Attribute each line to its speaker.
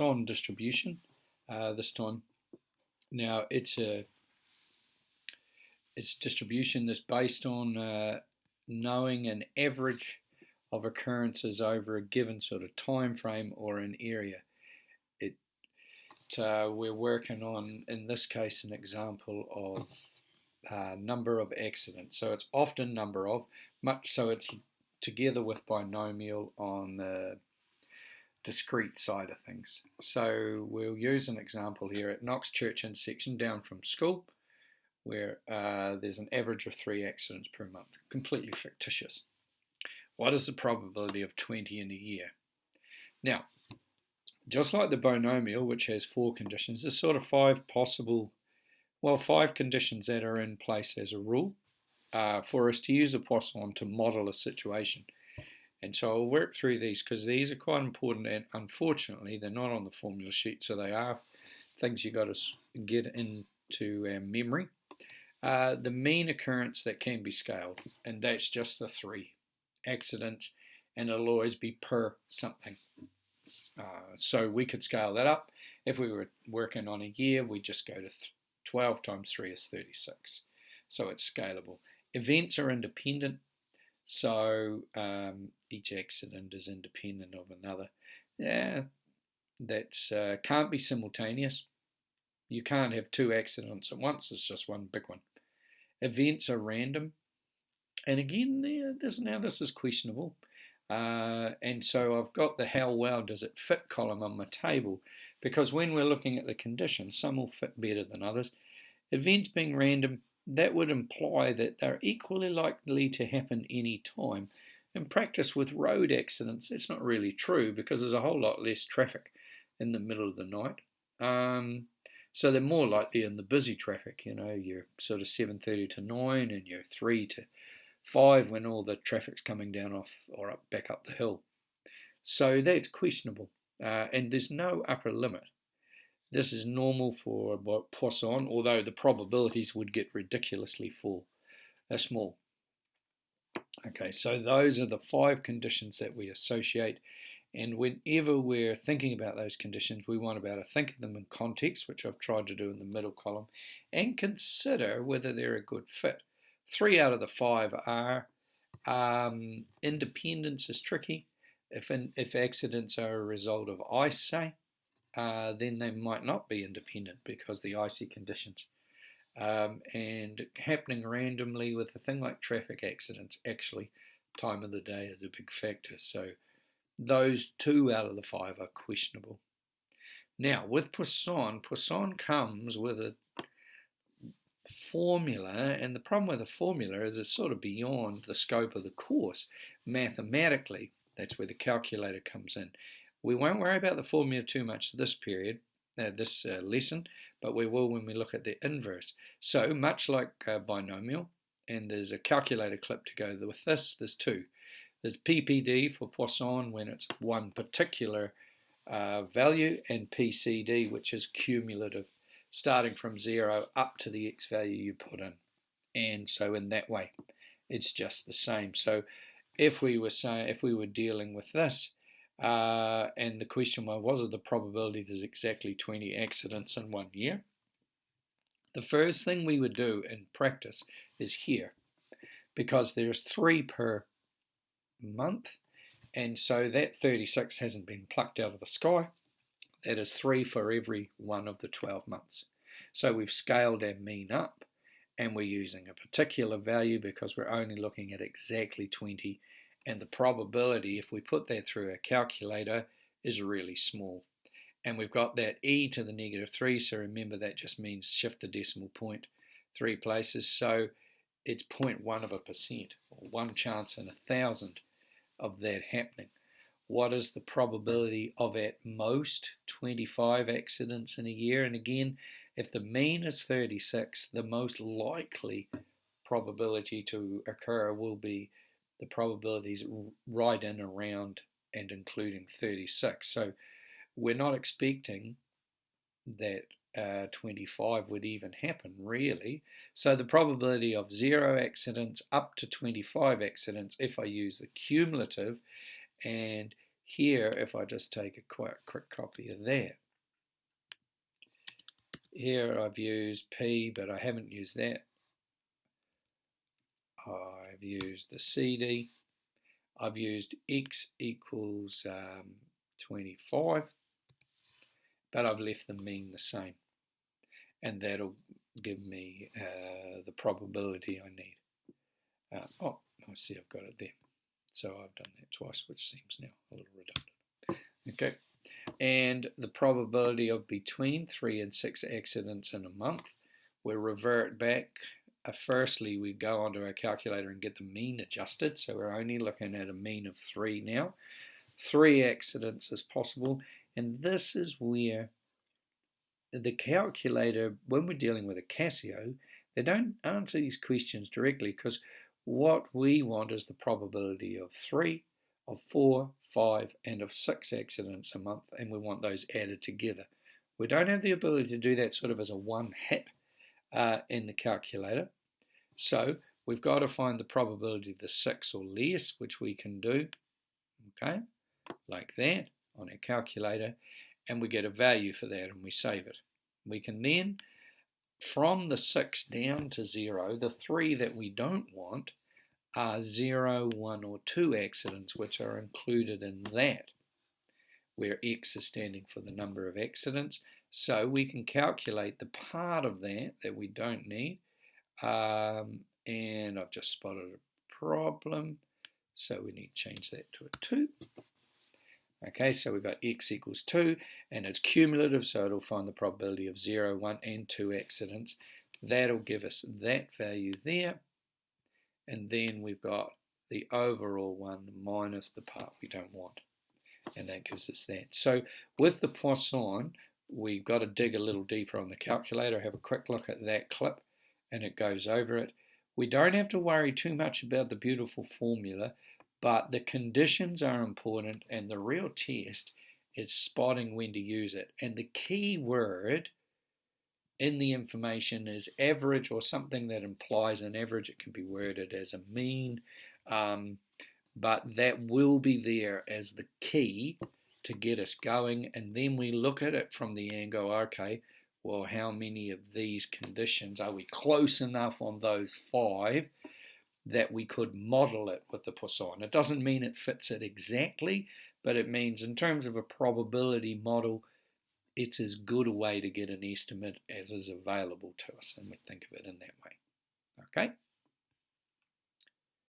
Speaker 1: Poisson distribution this time. Now it's a distribution that's based on knowing an average of occurrences over a given sort of time frame or an area. We're working on, in this case, an example of number of accidents. So it's often number of, much so it's together with binomial on the discrete side of things. So we'll use an example here at Knox Church intersection down from school, where there's an average of 3 accidents per month, completely fictitious. What is the probability of 20 in a year? Now, just like the binomial, which has 4 conditions, there's sort of 5 conditions that are in place as a rule for us to use a Poisson to model a situation. And so I'll work through these because these are quite important, and unfortunately they're not on the formula sheet, so they are things you got to get into memory. The mean occurrence that can be scaled, and that's just the 3 accidents, and it'll always be per something. So we could scale that up. If we were working on a year, we just go to 12 times 3 is 36. So it's scalable. Events are independent, so each accident is independent of another. Yeah, that's can't be simultaneous. You can't have 2 accidents at once. It's just one big one. Events are random, and again, this is questionable. And so I've got the how well does it fit column on my table, because when we're looking at the conditions, some will fit better than others. Events being random, that would imply that they're equally likely to happen any time. In practice with road accidents, that's not really true because there's a whole lot less traffic in the middle of the night. So they're more likely in the busy traffic, you're sort of 7:30 to 9 and you're 3 to 5 when all the traffic's coming down off or back up the hill. So that's questionable, and there's no upper limit. This is normal for Poisson, although the probabilities would get ridiculously small. Okay, so those are the 5 conditions that we associate, and whenever we're thinking about those conditions, we want to be able to think of them in context, which I've tried to do in the middle column, and consider whether they're a good fit. 3 out of the 5 are. Independence is tricky. If accidents are a result of ice, say, then they might not be independent because the icy conditions. And happening randomly with a thing like traffic accidents, actually, time of the day is a big factor. So those 2 out of the 5 are questionable. Now, with Poisson comes with a formula, and the problem with the formula is it's sort of beyond the scope of the course. Mathematically, that's where the calculator comes in. We won't worry about the formula too much this lesson, but we will when we look at the inverse. So much like binomial, and there's a calculator clip to go with this, there's 2. There's PPD for Poisson when it's one particular value, and PCD, which is cumulative, starting from 0 up to the x value you put in. And so in that way, it's just the same. So if we were dealing with this, and the question was it the probability there's exactly 20 accidents in 1 year? The first thing we would do in practice is here, because there's 3 per month, and so that 36 hasn't been plucked out of the sky. That is 3 for every one of the 12 months. So we've scaled our mean up, and we're using a particular value because we're only looking at exactly 20, and the probability, if we put that through a calculator, is really small. And we've got that e to the -3, so remember that just means shift the decimal point 3 places, so it's 0.1%, or 1 chance in 1,000 of that happening. What is the probability of at most 25 accidents in a year? And again, if the mean is 36, the most likely probability to occur will be the probabilities right in around and including 36. So we're not expecting that 25 would even happen, really. So the probability of 0 accidents up to 25 accidents, if I use the cumulative, and here, if I just take a quick copy of that, here I've used P, but I haven't used that. I've used the CD. I've used X equals 25, but I've left the mean the same. And that'll give me the probability I need. Oh, I see I've got it there. So I've done that twice, which seems now a little redundant. Okay, and the probability of between 3 and 6 accidents in a month, we'll revert back. Firstly, we go onto our calculator and get the mean adjusted, so we're only looking at a mean of 3 now. 3 accidents is possible, and this is where the calculator, when we're dealing with a Casio, they don't answer these questions directly, because what we want is the probability of 3, of 4, 5, and of 6 accidents a month, and we want those added together. We don't have the ability to do that sort of as a one hit in the calculator. So we've got to find the probability of the 6 or less, which we can do, okay, like that on our calculator, and we get a value for that and we save it. We can then, from the 6 down to 0, the 3 that we don't want are 0, 1, or 2 accidents, which are included in that, where X is standing for the number of accidents. So we can calculate the part of that that we don't need. And I've just spotted a problem, so we need to change that to a 2. Okay, so we've got X equals 2, and it's cumulative, so it'll find the probability of 0, 1, and 2 accidents. That'll give us that value there. And then we've got the overall one minus the part we don't want. And that gives us that. So with the Poisson, we've got to dig a little deeper on the calculator, have a quick look at that clip, and it goes over it. We don't have to worry too much about the beautiful formula, but the conditions are important, and the real test is spotting when to use it. And the key word in the information is average, or something that implies an average. It can be worded as a mean, but that will be there as the key to get us going. And then we look at it from the angle, okay, well, how many of these conditions are we close enough on those 5 that we could model it with the Poisson? It doesn't mean it fits it exactly, but it means in terms of a probability model, it's as good a way to get an estimate as is available to us, and we think of it in that way. Okay?